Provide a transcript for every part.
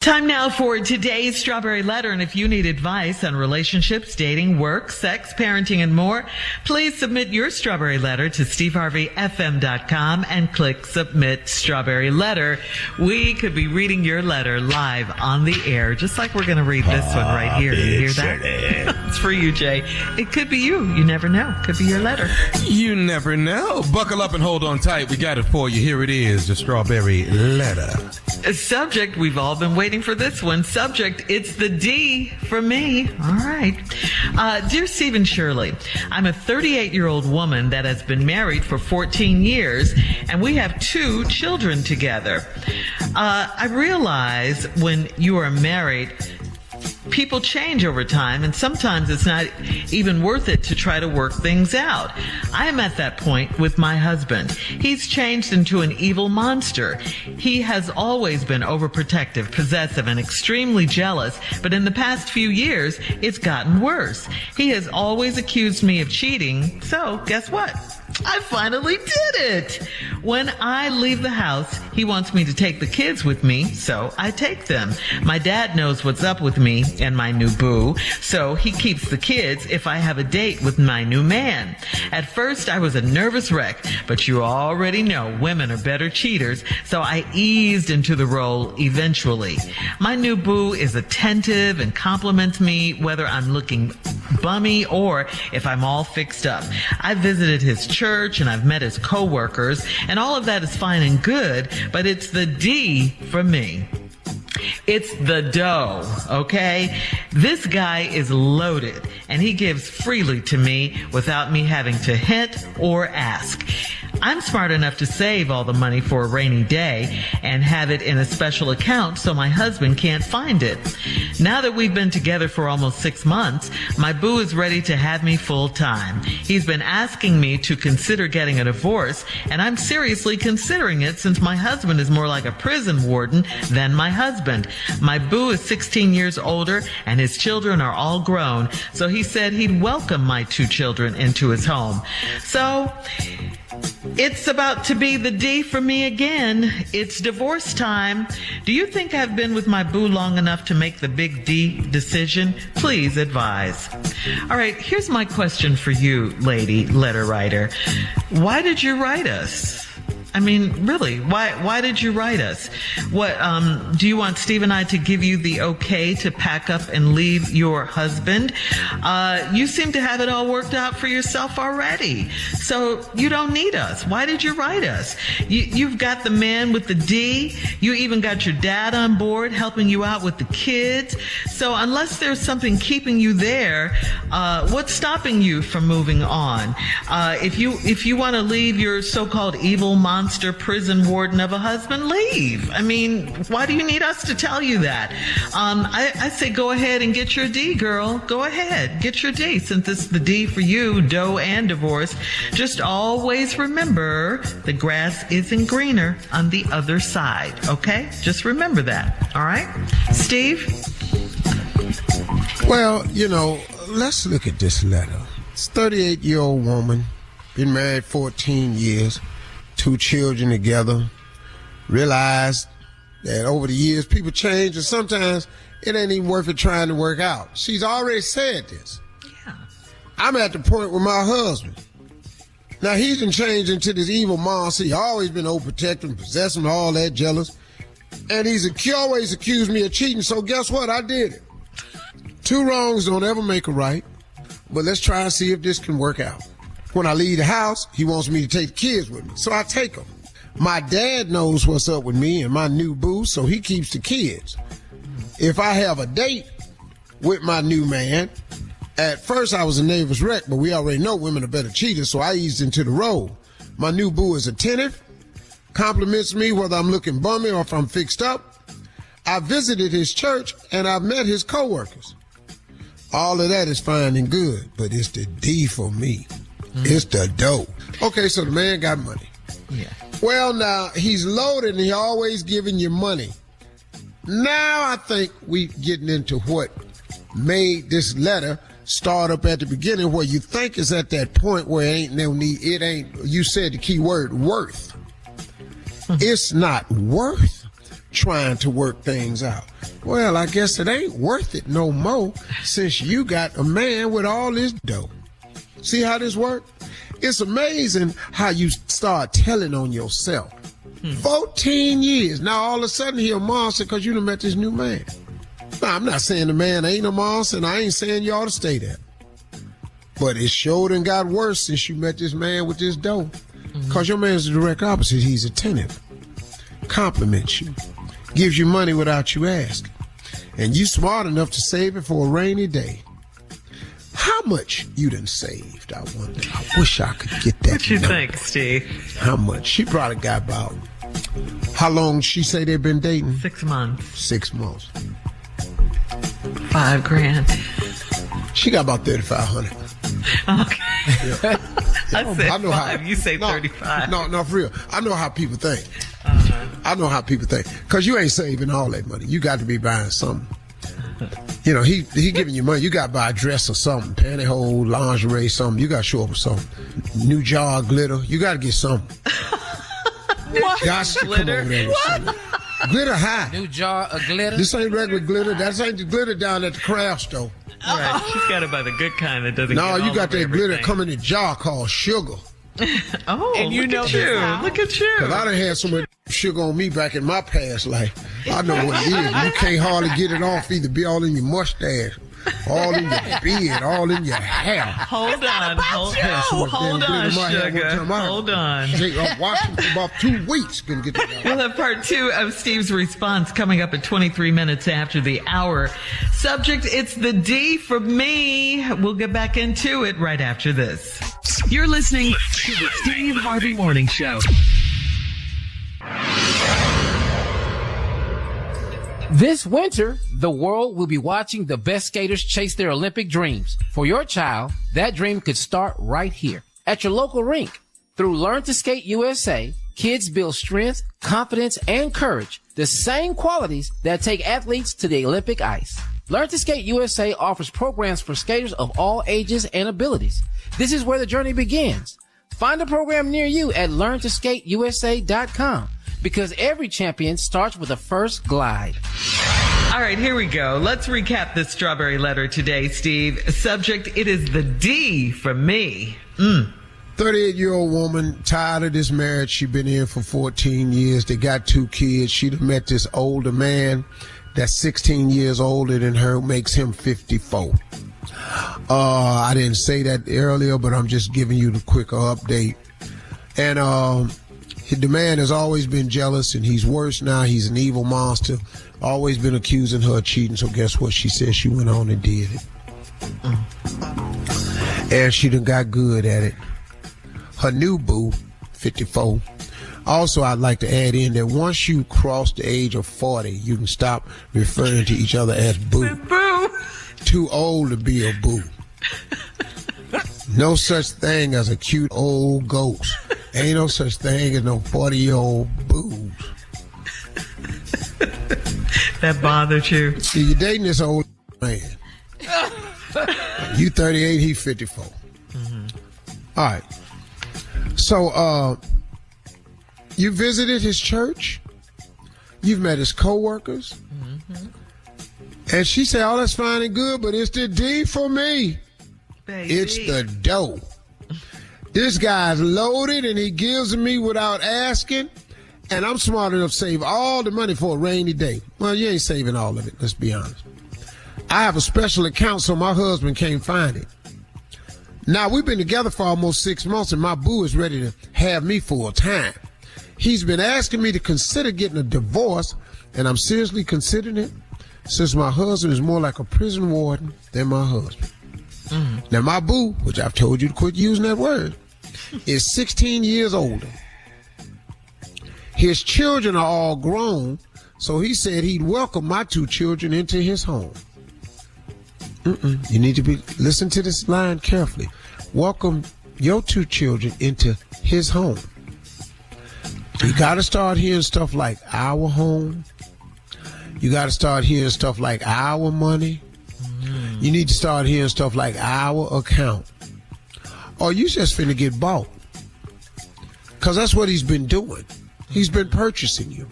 Time now for today's Strawberry Letter, and if you need advice on relationships, dating, work, sex, parenting, and more, please submit your Strawberry Letter to steveharveyfm.com and click Submit Strawberry Letter. We could be reading your letter live on the air, just like we're going to read this one right here. You hear that? It's for you, Jay. It could be you. You never know. Could be your letter. You never know. Buckle up and hold on tight. We got it for you. Here it is, the Strawberry Letter. Subject, we've all been waiting for this one. Subject, it's the D for me. All right. Dear Stephen Shirley, I'm a 38-year-old woman that has been married for 14 years, and we have 2 children together. I realize when you are married, people change over time, and sometimes it's not even worth it to try to work things out. I am at that point with my husband. He's changed into an evil monster. He has always been overprotective, possessive, and extremely jealous, but in the past few years, it's gotten worse. He has always accused me of cheating, so guess what? I finally did it. When I leave the house, he wants me to take the kids with me, so I take them. My dad knows what's up with me and my new boo, so he keeps the kids if I have a date with my new man. At first, I was a nervous wreck, but you already know women are better cheaters, so I eased into the role eventually. My new boo is attentive and compliments me whether I'm looking bummy or if I'm all fixed up. I visited his church and I've met his co-workers, and all of that is fine and good, but it's the D for me. It's the dough, okay? This guy is loaded, and he gives freely to me without me having to hint or ask. I'm smart enough to save all the money for a rainy day and have it in a special account so my husband can't find it. Now that we've been together for almost 6 months, my boo is ready to have me full time. He's been asking me to consider getting a divorce, and I'm seriously considering it since my husband is more like a prison warden than my husband. My boo is 16 years older and his children are all grown, so he said he'd welcome my 2 children into his home. So it's about to be the D for me again. It's divorce time. Do you think I've been with my boo long enough to make the big D decision? Please advise. All right, here's my question for you, lady letter writer. Why did you write us? I mean, really, why did you write us? What, do you want Steve and I to give you the okay to pack up and leave your husband? You seem to have it all worked out for yourself already, so you don't need us. Why did you write us? You've got the man with the D. You even got your dad on board helping you out with the kids. So unless there's something keeping you there, what's stopping you from moving on? If you want to leave your so-called evil monster prison warden of a husband, leave. I mean, why do you need us to tell you that? I say go ahead and get your D, girl. Go ahead, get your D, since it's the D for you, dough and divorce. Just always remember the grass isn't greener on the other side, okay? Just remember that, all right? Steve? Well, let's look at this letter. It's a 38-year-old woman, been married 14 years, 2 children together, realized that over the years people change and sometimes it ain't even worth it trying to work out. She's already said this. Yeah. I'm at the point with my husband. Now he's been changed into this evil monster. He's always been overprotective, possessive, all that, jealous. And he always accused me of cheating, so guess what? I did it. 2 wrongs don't ever make a right, but let's try and see if this can work out. When I leave the house, he wants me to take the kids with me, so I take them. My dad knows what's up with me and my new boo, so he keeps the kids. If I have a date with my new man, at first I was a nervous wreck, but we already know women are better cheaters, so I eased into the role. My new boo is attentive, compliments me whether I'm looking bummy or if I'm fixed up. I visited his church and I've met his co-workers. All of that is fine and good, but it's the D for me. It's the dough. Okay, so the man got money. Yeah. Well, now, he's loaded and he always giving you money. Now I think we getting into what made this letter start up at the beginning, where you think is at that point where ain't no need. It ain't, you said the key word, worth. It's not worth, trying to work things out. Well, I guess it ain't worth it no more since you got a man with all this dough. See how this works? It's amazing how you start telling on yourself. 14 years. Now all of a sudden he a monster because you done met this new man. Now, I'm not saying the man ain't a monster, and I ain't saying you ought to stay there. But it sure done got worse since you met this man with this dough. Because your man's the direct opposite. He's attentive, compliments you, gives you money without you asking. And you smart enough to save it for a rainy day. How much you done saved, I wonder? I wish I could get that. What you number. think, Steve? How much? She probably got about, how long she say they've been dating? 6 months. 6 months. $5,000. She got about 3,500. Okay. Yeah. I said I know 5. You say 35. No, for real. I know how people think. I know how people think. Because you ain't saving all that money. You got to be buying something. You know, he giving you money. You got to buy a dress or something. Pantyhose, lingerie, something. You got to show up with something. New jar of glitter. You got to get something. What? Gosh, Glitter? come over there with something. Glitter high. New jar of glitter? This ain't regular glitter. That ain't the glitter down at the craft store. Right. She's got to buy the good kind that doesn't No, get you all got over that glitter everything. come in a jar called sugar. Oh, And you look know at this you. now. Look at you. Because I done had so much sugar on me back in my past life. I know what it is. You can't hardly get it off, either be all in your mustache, all in your beard, all in your hair. Hold on. Hold Damn on, glitter in my hair one sugar. time. I Hold on. I'm watching for about 2 weeks. Couldn't get that out. We'll have part 2 of Steve's response coming up at 23 minutes after the hour. Subject, it's the D for me. We'll get back into it right after this. You're listening to the Steve Harvey Morning Show. This winter, the world will be watching the best skaters chase their Olympic dreams. For your child, that dream could start right here at your local rink. Through Learn to Skate USA, kids build strength, confidence, and courage, the same qualities that take athletes to the Olympic ice. Learn to Skate USA offers programs for skaters of all ages and abilities. This is where the journey begins. Find a program near you at learntosskateusa.com because every champion starts with a first glide. All right, here we go. Let's recap this strawberry letter today, Steve. Subject, it is the D for me. 38-year-old woman, tired of this marriage she been in for 14 years. They got 2 kids. She done met this older man that's 16 years older than her, makes him 54. I didn't say that earlier, but I'm just giving you the quicker update. And the man has always been jealous, and he's worse now. He's an evil monster. Always been accusing her of cheating, so guess what? She said she went on and did it. And she done got good at it. Her new boo, 54. Also, I'd like to add in that once you cross the age of 40, you can stop referring to each other as boo. Boo. Too old to be a boo. No such thing as a cute old ghost. Ain't no such thing as no 40-year-old boo. That bothered you. See, you're dating this old man. You 38, he 54. All right. So, you visited his church. You've met his co-workers. And she said, oh, that's fine and good, but it's the D for me. Baby. It's the dough. This guy's loaded and he gives me without asking. And I'm smart enough to save all the money for a rainy day. Well, you ain't saving all of it, let's be honest. I have a special account so my husband can't find it. Now, we've been together for almost 6 months and my boo is ready to have me full time. He's been asking me to consider getting a divorce, and I'm seriously considering it since my husband is more like a prison warden than my husband. Now, my boo, which I've told you to quit using that word, is 16 years older. His children are all grown, so he said he'd welcome my 2 children into his home. You need to listen to this line carefully. Welcome your 2 children into his home. You got to start hearing stuff like our home. You got to start hearing stuff like our money. You need to start hearing stuff like our account. Or you just finna get bought. Because that's what he's been doing. He's been purchasing you.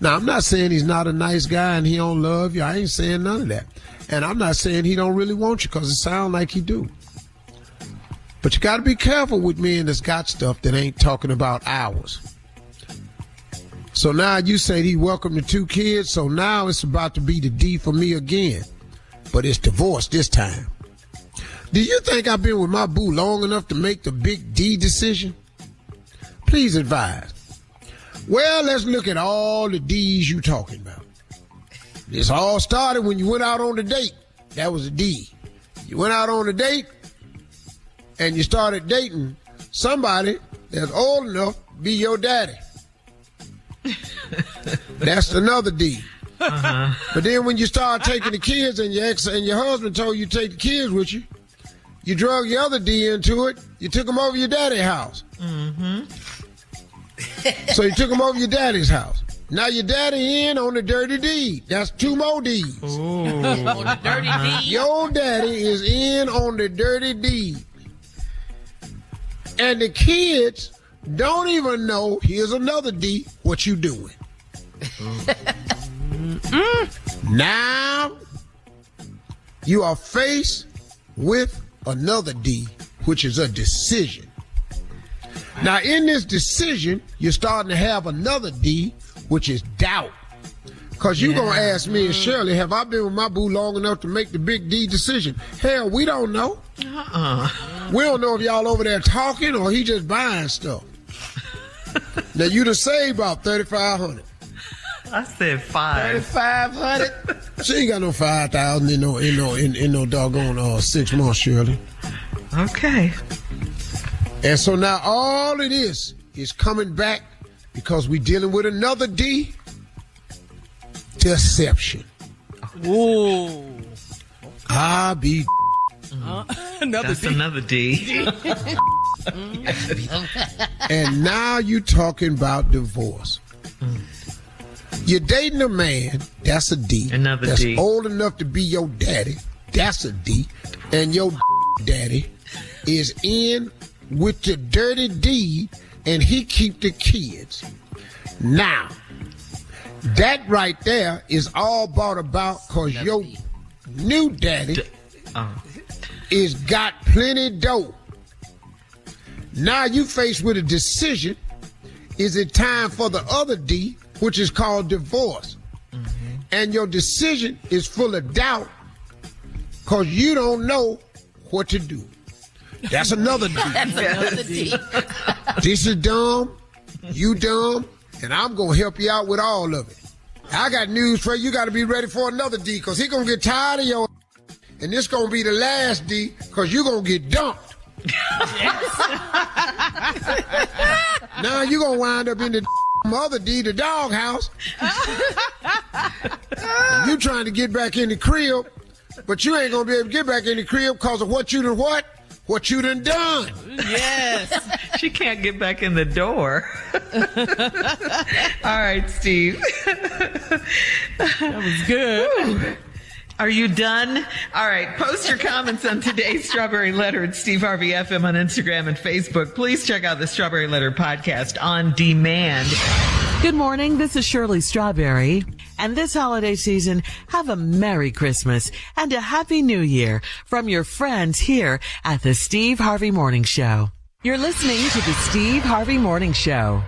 Now, I'm not saying he's not a nice guy and he don't love you. I ain't saying none of that. And I'm not saying he don't really want you, because it sounds like he do. But you got to be careful with men that's got stuff that ain't talking about ours. So now you say he welcomed the 2 kids, so now it's about to be the D for me again. But it's divorce this time. Do you think I've been with my boo long enough to make the big D decision? Please advise. Well, let's look at all the D's you talking about. This all started when you went out on the date. That was a D. You went out on a date and you started dating somebody that's old enough to be your daddy. That's another D. Uh-huh. But then when you start taking the kids and your ex and your husband told you to take the kids with you, you drug your other D into it. You took them over your daddy's house. Mm-hmm. So you took them over your daddy's house. Now your daddy in on the dirty deed. That's 2 more D's. On the dirty deed. Your daddy is in on the dirty deed. And the kids don't even know, here's another D, what you doing. Now you are faced with another D, which is a decision. Now, in this decision, you're starting to have another D, which is doubt. Because you're going to ask me and Shirley, have I been with my boo long enough to make the big D decision? Hell, we don't know. We don't know if y'all over there talking or he just buying stuff. Now, you done saved about $3,500. I said 5. $3,500? She ain't got no 5,000 in no doggone 6 months, Shirley. Okay. And so now all of this is coming back because we're dealing with another D, deception. Ooh. I be another D. And now you talking about divorce. You're dating a man, that's a D. Another that's D. Old enough to be your daddy, that's a D. And your daddy is in with the dirty deed, and he keep the kids. Now, that right there is all brought about because your new daddy is got plenty dough. Now you faced with a decision. Is it time for the other D, which is called divorce? Mm-hmm. And your decision is full of doubt because you don't know what to do. That's another D. That's another D. This is dumb, you dumb, and I'm going to help you out with all of it. I got news for you. You got to be ready for another D, because he going to get tired of your and this going to be the last D, because you're going to get dumped. Now you're going to wind up in the other D, the doghouse. You trying to get back in the crib, but you ain't going to be able to get back in the crib because of what you done what? What you done done. Yes. She can't get back in the door. All right, Steve. That was good. Whew. Are you done? All right. Post your comments on today's Strawberry Letter at Steve Harvey FM on Instagram and Facebook. Please check out the Strawberry Letter podcast on demand. Good morning. This is Shirley Strawberry. And this holiday season, have a Merry Christmas and a Happy New Year from your friends here at the Steve Harvey Morning Show. You're listening to the Steve Harvey Morning Show.